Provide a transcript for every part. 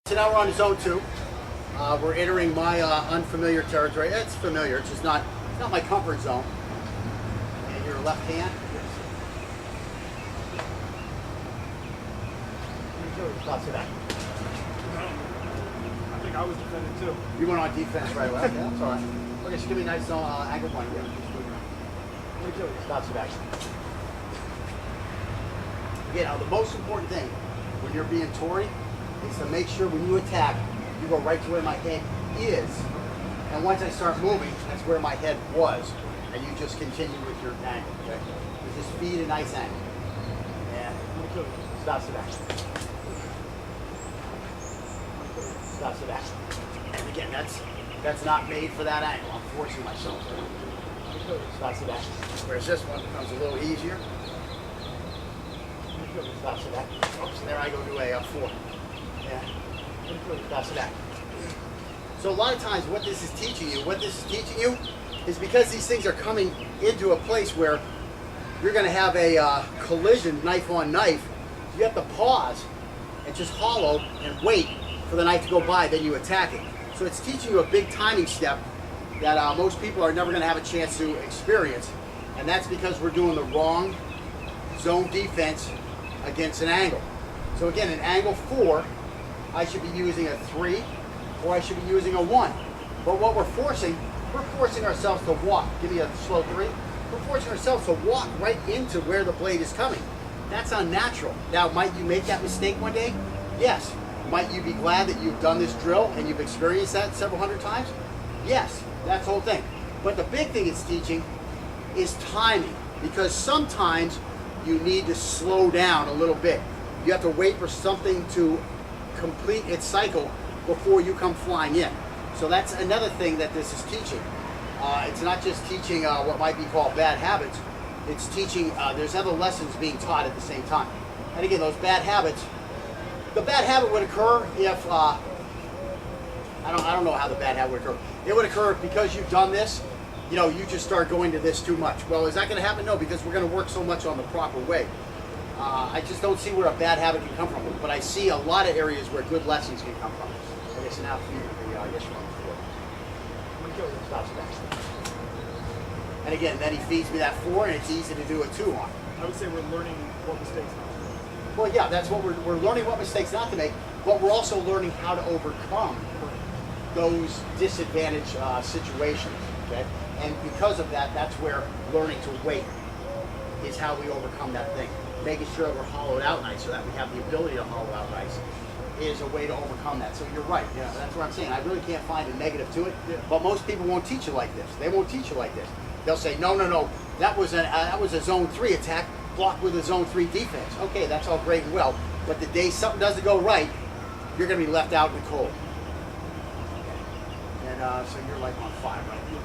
So now we're on zone 2. We're entering my unfamiliar territory. It's familiar, it's just not my comfort zone. And your left hand. Thoughts of that? I think I was defending too. You went on defense right away. Okay, that's all right. Okay, so give me a nice angle point here. Thoughts of that? Again, the most important thing when you're being Tory is to make sure when you attack, you go right to where my head is. And once I start moving, that's where my head was. And you just continue with your angle. Okay? You just feed a nice angle. And stops it action. Stops it action. And again, that's not made for that angle. I'm forcing myself. Stops it action. Whereas this one becomes a little easier. Stops it action. Oops, there I go to a 4. Yeah. That's that. So a lot of times what this is teaching you is because these things are coming into a place where you're going to have a collision knife on knife, you have to pause and just hollow and wait for the knife to go by, then you attack it. So it's teaching you a big timing step that most people are never going to have a chance to experience, and that's because we're doing the wrong zone defense against an angle. So again, in angle 4, I should be using a 3 or I should be using a 1. But what we're forcing ourselves to walk. Give me a slow 3. We're forcing ourselves to walk right into where the blade is coming. That's unnatural. Now, might you make that mistake one day? Yes. Might you be glad that you've done this drill and you've experienced that several hundred times? Yes, that's the whole thing. But the big thing it's teaching is timing, because sometimes you need to slow down a little bit. You have to wait for something to complete its cycle before you come flying in. So that's another thing that this is teaching. It's not just teaching what might be called bad habits. It's teaching, there's other lessons being taught at the same time. And again, those bad habits, the bad habit would occur if, I don't know how the bad habit would occur. It would occur because you've done this, you just start going to this too much. Well, is that going to happen? No, because we're going to work so much on the proper way. I just don't see where a bad habit can come from, but I see a lot of areas where good lessons can come from. Okay, so now feed the yes one before. Stops that. And again, then he feeds me that 4, and it's easy to do a 2 on. I would say we're learning what mistakes not to make. Well, yeah, that's what we're learning, what mistakes not to make, but we're also learning how to overcome those disadvantaged situations. Okay, and because of that, that's where learning to wait is how we overcome that thing. Making sure that we're hollowed out nice so that we have the ability to hollow out nice is a way to overcome that. So you're right. Yeah, that's what I'm saying. I really can't find a negative to it. Yeah. But most people won't teach you like this. They won't teach you like this. They'll say, no, that was a zone 3 attack blocked with a zone 3 defense. Okay, that's all great and well. But the day something doesn't go right, you're going to be left out in the cold. And so you're like on 5 right now.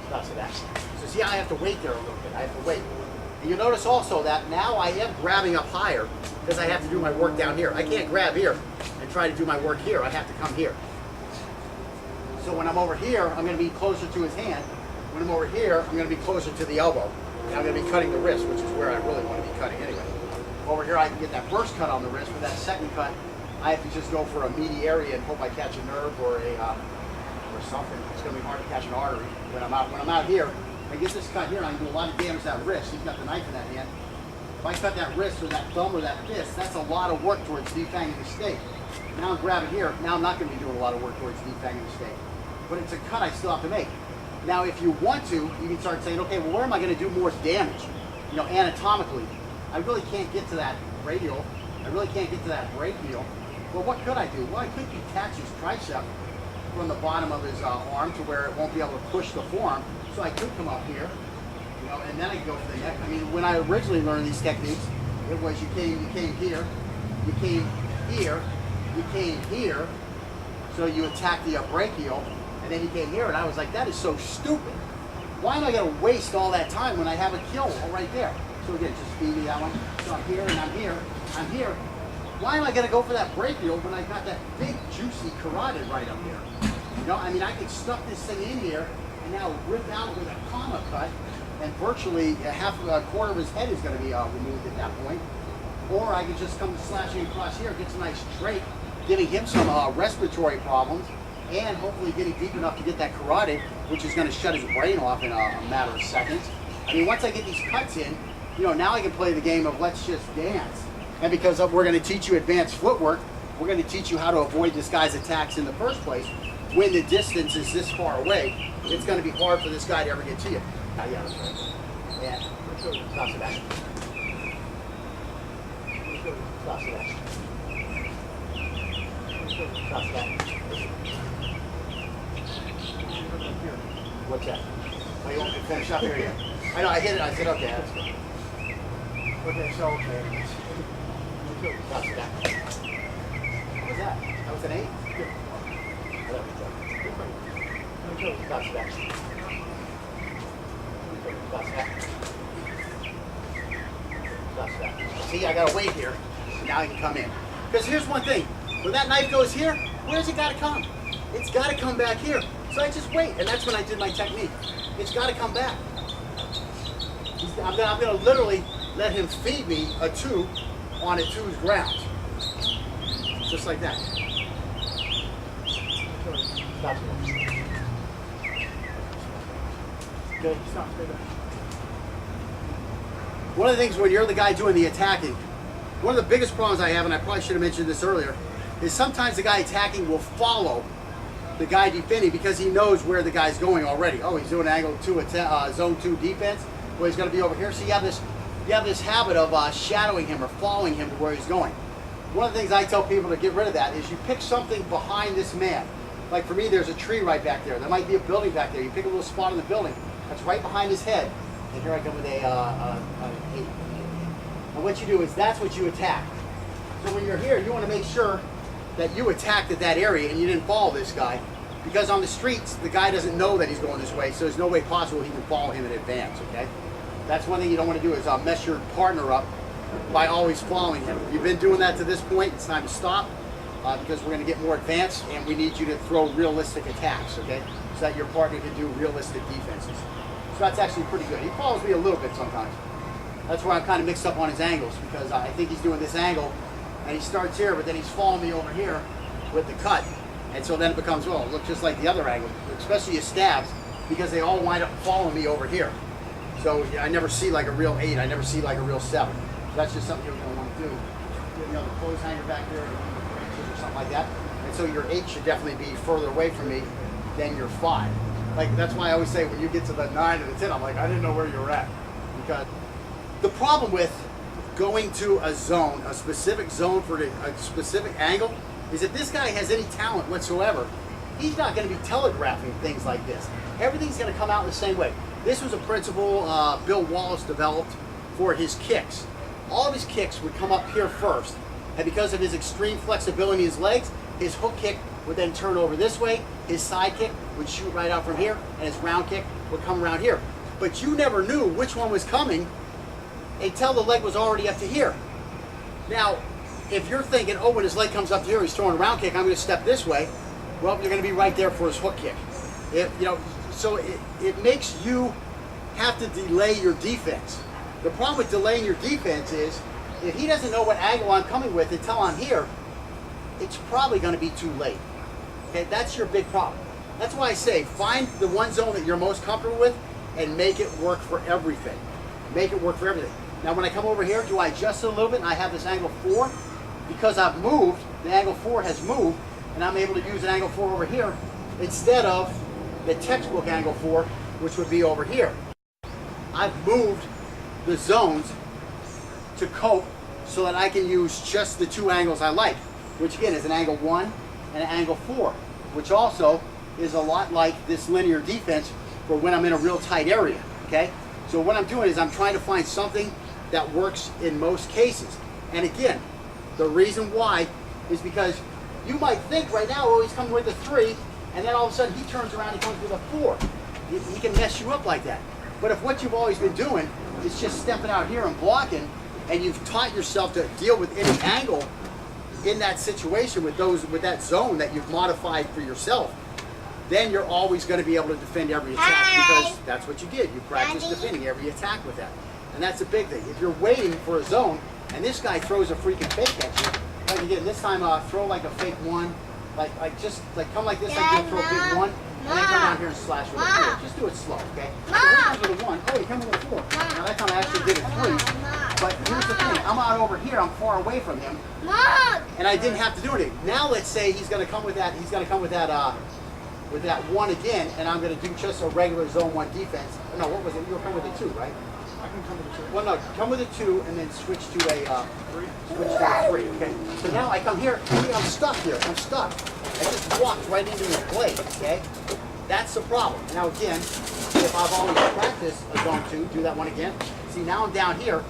That's it. So see, I have to wait there a little bit. I have to wait. And you notice also that now I am grabbing up higher because I have to do my work down here. I can't grab here and try to do my work here. I have to come here. So when I'm over here, I'm going to be closer to his hand. When I'm over here, I'm going to be closer to the elbow. And I'm going to be cutting the wrist, which is where I really want to be cutting anyway. Over here, I can get that first cut on the wrist. For that second cut, I have to just go for a meaty area and hope I catch a nerve or or something. It's going to be hard to catch an artery. When I'm out here, I get this cut here, and I can do a lot of damage to that wrist. He's got the knife in that hand. If I cut that wrist or that thumb or that fist, that's a lot of work towards defanging the steak. Now I'm grabbing here. Now I'm not going to be doing a lot of work towards defanging the steak. But it's a cut I still have to make. Now, if you want to, you can start saying, okay, well, where am I going to do more damage? Anatomically, I really can't get to that radial. I really can't get to that brachial. Well, what could I do? Well, I could detach his tricep from the bottom of his arm to where it won't be able to push the forearm. So I could come up here, and then I could go for the neck. I mean, when I originally learned these techniques, it was you came here, you came here, you came here, so you attack the brachial, and then he came here, and I was like, that is so stupid. Why am I going to waste all that time when I have a kill right there? So again, just feed me that one. So I'm here, and I'm here, I'm here. Why am I going to go for that brachial when I got that big, juicy carotid right up here? I mean, I could stuff this thing in here, and now rip out with a comma cut, and virtually a quarter of his head is going to be removed at that point. Or I could just come slashing across here, get some nice drape, giving him some respiratory problems, and hopefully getting deep enough to get that carotid, which is going to shut his brain off in a matter of seconds. I mean, once I get these cuts in, now I can play the game of let's just dance. And because we're going to teach you advanced footwork, we're going to teach you how to avoid this guy's attacks in the first place. When the distance is this far away, it's going to be hard for this guy to ever get to you. Yeah, that's right. Yeah. Stop it back. Stop it back. Stop it back. What's that? Oh, you want me to finish up here yet? I know, I hit it. I said, okay, that's good. Okay, so, okay. Stop it back. What was that? That was an 8? Good. Stop it back. See, I gotta wait here. Now I can come in. Because here's one thing. When that knife goes here, where's it gotta come? It's gotta come back here. So I just wait, and that's when I did my technique. It's gotta come back. I'm gonna literally let him feed me a 2 on a 2's ground. Just like that. Stop. Okay, stop. Stay back. One of the things when you're the guy doing the attacking, one of the biggest problems I have, and I probably should have mentioned this earlier, is sometimes the guy attacking will follow the guy defending because he knows where the guy's going already. Oh, he's doing angle 2 zone 2 defense. Well, he's going to be over here. So you have this habit of shadowing him or following him to where he's going. One of the things I tell people to get rid of that is you pick something behind this man. Like for me, there's a tree right back there. There might be a building back there. You pick a little spot in the building that's right behind his head. And here I come with an 8. And what you do is that's what you attack. So when you're here, you want to make sure that you attacked at that area and you didn't follow this guy. Because on the streets, the guy doesn't know that he's going this way, so there's no way possible he can follow him in advance, okay? That's one thing you don't want to do is mess your partner up by always following him. If you've been doing that to this point, it's time to stop because we're going to get more advanced and we need you to throw realistic attacks, okay? So that your partner can do realistic defenses. So that's actually pretty good. He follows me a little bit sometimes. That's why I'm kind of mixed up on his angles because I think he's doing this angle and he starts here, but then he's following me over here with the cut. And so then it becomes, well, it looks just like the other angle, especially his stabs, because they all wind up following me over here. So I never see like a real 8, I never see like a real 7. So that's just something you're going to want to do. The clothes hanger back there, or something like that. And so your 8 should definitely be further away from me than your 5. Like that's why I always say when you get to the 9 or the 10, I'm like, I didn't know where you were at. Because the problem with going to a zone, a specific zone for a specific angle, is if this guy has any talent whatsoever, he's not going to be telegraphing things like this. Everything's going to come out in the same way. This was a principle Bill Wallace developed for his kicks. All of his kicks would come up here first, and because of his extreme flexibility in his legs, his hook kick would then turn over this way, his side kick would shoot right out from here, and his round kick would come around here. But you never knew which one was coming until the leg was already up to here. Now, if you're thinking, oh, when his leg comes up here, he's throwing a round kick, I'm going to step this way, well, you're going to be right there for his hook kick. So it makes you have to delay your defense. The problem with delaying your defense is, if he doesn't know what angle I'm coming with until I'm here, it's probably going to be too late. Okay, that's your big problem. That's why I say, find the one zone that you're most comfortable with and make it work for everything. Make it work for everything. Now when I come over here, do I adjust it a little bit and I have this angle 4? Because I've moved, the angle 4 has moved, and I'm able to use an angle 4 over here instead of the textbook angle 4, which would be over here. I've moved the zones to cope so that I can use just the 2 angles I like, which again is an angle 1 and an angle 4, which also is a lot like this linear defense for when I'm in a real tight area, okay? So what I'm doing is I'm trying to find something that works in most cases. And again, the reason why is because you might think right now, oh, he's coming with a 3, and then all of a sudden he turns around and comes with a 4. He can mess you up like that. But if what you've always been doing is just stepping out here and blocking, and you've taught yourself to deal with any angle in that situation with that zone that you've modified for yourself, then you're always going to be able to defend every attack because that's what you did. You practiced defending every attack with that. And that's a big thing. If you're waiting for a zone and this guy throws a freaking fake at you, it again. This time, throw like a fake one. Like just like come like this, like you throw a big one, and then come down here and slash with a 4. Just do it slow, okay? So here comes with a 1. Oh, you come with a 4. Now that time I actually did a 3. But here's the thing, I'm out over here, I'm far away from him, and I didn't have to do anything. Now let's say he's going to come with that. He's going to come with that 1 again, and I'm going to do just a regular zone 1 defense. No, what was it? You were coming with a 2, right? I can come with a 2. Well, no, come with a 2 and then switch to a 3. Okay. So now I come here. See, I'm stuck here. I'm stuck. I just walked right into his blade. Okay. That's the problem. Now again, if I've always practiced a zone 2, do that one again. See, now I'm down here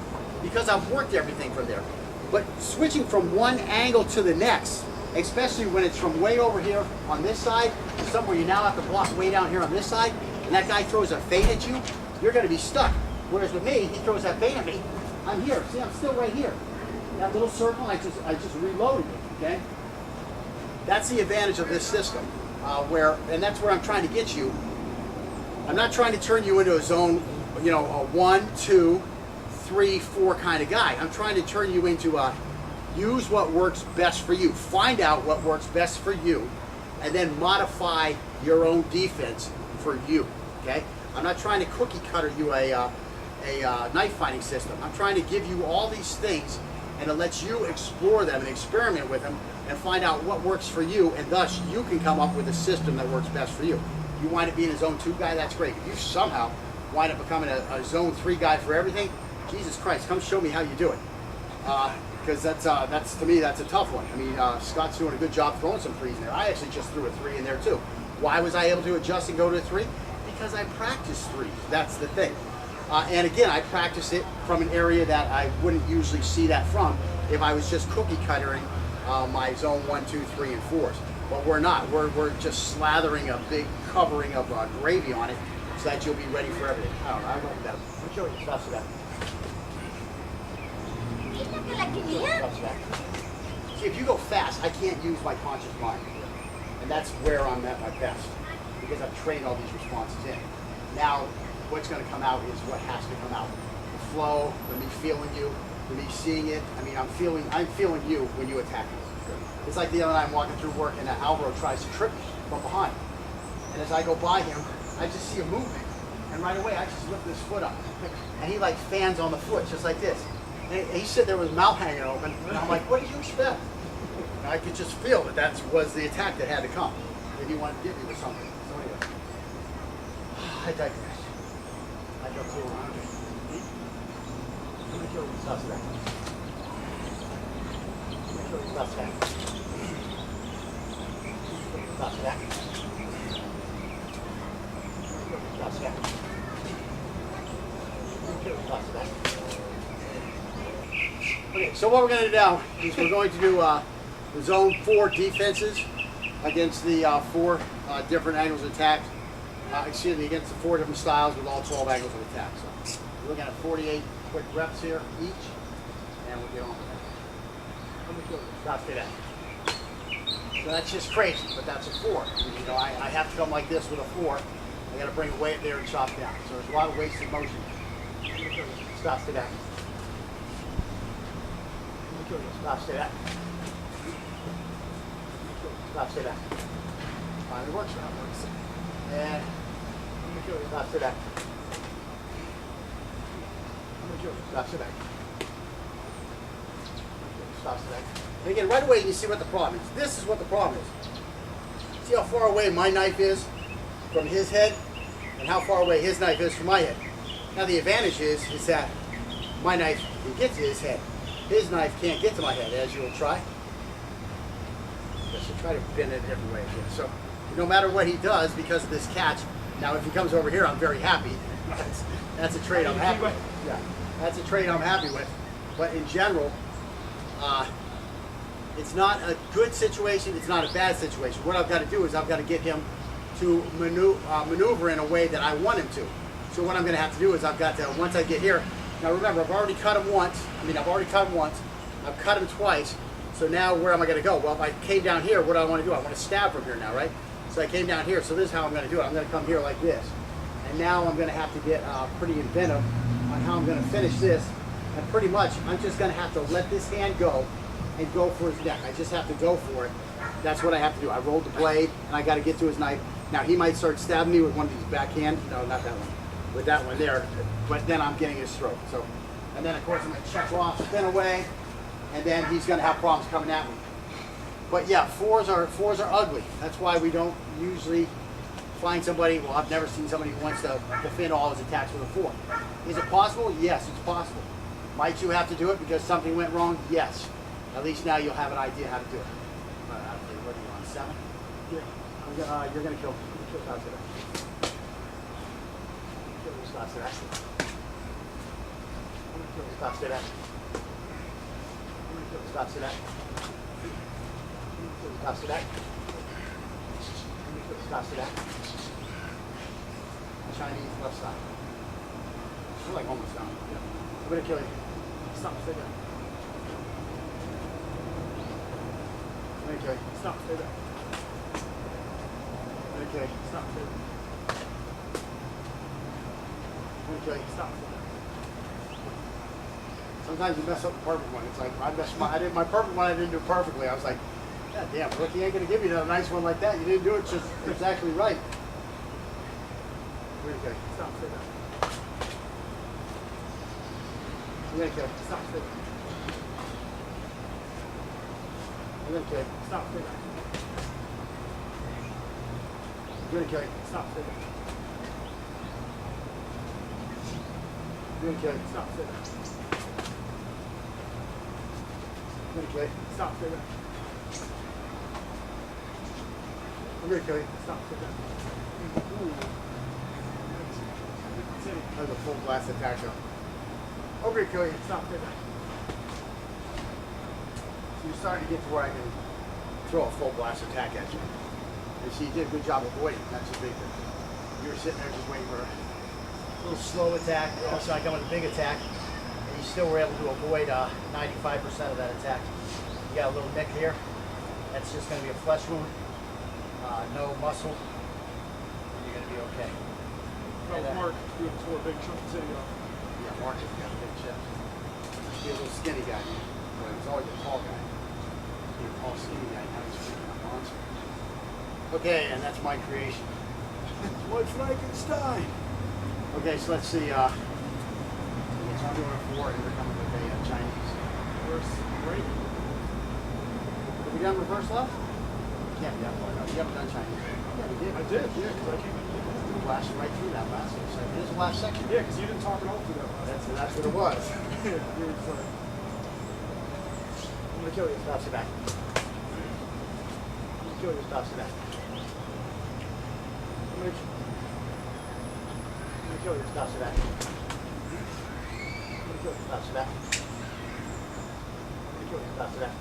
because I've worked everything from there. But switching from one angle to the next, especially when it's from way over here on this side to somewhere you now have to block way down here on this side, and that guy throws a feint at you, you're going to be stuck. Whereas with me, he throws that feint at me, I'm here. See, I'm still right here. That little circle, I just reloaded it, okay? That's the advantage of this system, and that's where I'm trying to get you. I'm not trying to turn you into a zone, you know, a 1, 2, 3, 4 kind of guy. I'm trying to turn you into a use what works best for you. Find out what works best for you, and then modify your own defense for you, okay? I'm not trying to cookie cutter you a knife fighting system. I'm trying to give you all these things and to let you explore them and experiment with them and find out what works for you, and thus you can come up with a system that works best for you. You wind up being a zone 2 guy, that's great. If you somehow wind up becoming a zone 3 guy for everything, Jesus Christ, come show me how you do it. Because that's to me, that's a tough one. I mean, Scott's doing a good job throwing some 3s in there. I actually just threw a 3 in there too. Why was I able to adjust and go to a 3? Because I practiced 3s. That's the thing. And again, I practice it from an area that I wouldn't usually see that from if I was just cookie cuttering my zone 1, 2, 3, and 4s. But we're not. We're just slathering a big covering of gravy on it so that you'll be ready for everything. I don't know. I went better. I'll show you stuff for that. See, if you go fast, I can't use my conscious mind. And that's where I'm at my best, because I've trained all these responses in. Now, what's going to come out is what has to come out. The flow, the me feeling you, the me seeing it. I mean, I'm feeling you when you attack me. It's like the other night I'm walking through work and Alvaro tries to trip me from behind. And as I go by him, I just see a movement. And right away, I just lift this foot up. And he like fans on the foot, just like this. And he said there was his mouth hanging open. And I'm like, what did you expect? And I could just feel that was the attack that had to come. That he wanted to get me with something. So anyway, I digress. I go through around it. I'm going to kill you. Stop that. I'm going to kill you. Stop that. Stop that. Stop that. Stop that. Okay, so what we're going to do now is we're going to do the zone 4 defenses against the 4 different angles of attack. Excuse me, against the 4 different styles with all 12 angles of attack. So we're looking at 48 quick reps here each, and we'll get on with that. Stop that. So that's just crazy, but that's a 4. You know, I have to come like this with a 4. I got to bring a weight there and chop down. So there's a lot of wasted motion. Stop to that. Stop, stay that. Stop, stay that. Finally works now. And stop, stay that. Stop, stay that. Stop, stay that. And again, right away you see what the problem is. This is what the problem is. See how far away my knife is from his head, and how far away his knife is from my head. Now the advantage is that my knife can get to his head. His knife can't get to my head, as you will try. Just to try to bend it every way again. So no matter what he does, because of this catch, now if he comes over here, I'm very happy. That's a trait I'm happy with. Yeah, that's a trait I'm happy with. But in general, it's not a good situation, it's not a bad situation. What I've got to do is I've got to get him to maneuver in a way that I want him to. So what I'm going to have to do is I've got to, once I get here, now remember, I've already cut him once. I've cut him twice. So now where am I going to go? Well, if I came down here, what do I want to do? I want to stab from here now, right? So I came down here, so this is how I'm going to do it. I'm going to come here like this. And now I'm going to have to get pretty inventive on how I'm going to finish this. And pretty much, I'm just going to have to let this hand go and go for his neck. I just have to go for it. That's what I have to do. I rolled the blade, and I got to get to his knife. Now, he might start stabbing me with one of these backhand. No, not that one. With that one there. But then I'm getting his throat. So, and then, of course, I'm going to check off, spin away, and then he's going to have problems coming at me. But, yeah, fours are ugly. That's why we don't usually find somebody. Well, I've never seen somebody who wants to defend all his attacks with a four. Is it possible? Yes, it's possible. Might you have to do it because something went wrong? Yes. At least now you'll have an idea how to do it. What are you on, 7? Yeah. You're going to kill Scott today. Kill Scott today. I'm going to kill Scott today. I'm going to kill Scott today. Scott today. I'm going to kill Scott today. Chinese left side. You're like almost done. I'm going to kill you. Stop. Stay there. Okay. Stop. Stay there. Okay. Stop. Stay there. Okay. Stop. Sometimes you mess up the perfect one. It's like my perfect one I didn't do perfectly. I was like, God damn, rookie ain't gonna give you another nice one like that. You didn't do it just exactly right. Okay. Stop. Stay there. Okay. Stop. Stay there. Okay. Stop. Stay there. Okay. Stop. Stay there. Okay. Stop. Stay there. Okay. Stop. Stay there. Okay. Stop. Stay there. That was a full blast attack though. Okay, kill you. Stop. Stay there. So you're starting to get to where I can throw a full blast attack at you. And see, you did a good job avoiding. That's the big thing. You were sitting there just waiting for a little slow attack. Also, I got with a big attack, and you still were able to avoid 95% of that attack. You got a little nick here. That's just going to be a flesh wound, no muscle. You're going to be okay. Oh, Mark, you tore a big chunk of titty off. Yeah, Mark has got a big chest. He's a little skinny guy. But he was always a tall guy. He's a tall, skinny guy. Now he's freaking a monster. Okay, and that's my creation. My Frankenstein. Okay, so let's see. It's on doing a 4, and we're coming with a Chinese. Reverse right. Have we done reverse left? Yeah, we haven't. No, you haven't done Chinese. Yeah, we did. I did, yeah, because I came in. We blasted right through that last section. It is the last section. Yeah, because you didn't talk at all through that last That's what it was. time. You were sorry. I'm gonna kill you. Stop, sit back. I'm gonna kill you. Stop, sit back. I'm gonna kill you. Stop, sit back. I'm gonna kill you. Stop, sit back. I'm gonna kill you. Stop, sit back. I'm gonna kill you. Stop, sit back.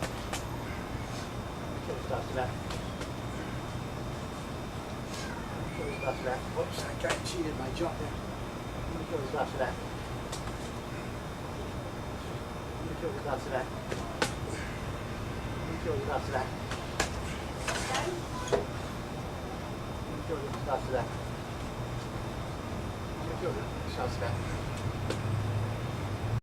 Stop that. Whoops, I kind of cheated my jump there. I'm going to kill this stop that. I'm going to kill this stop that. I'm going to kill this stop that. I'm going to kill this stop that. I'm going to kill this stop that.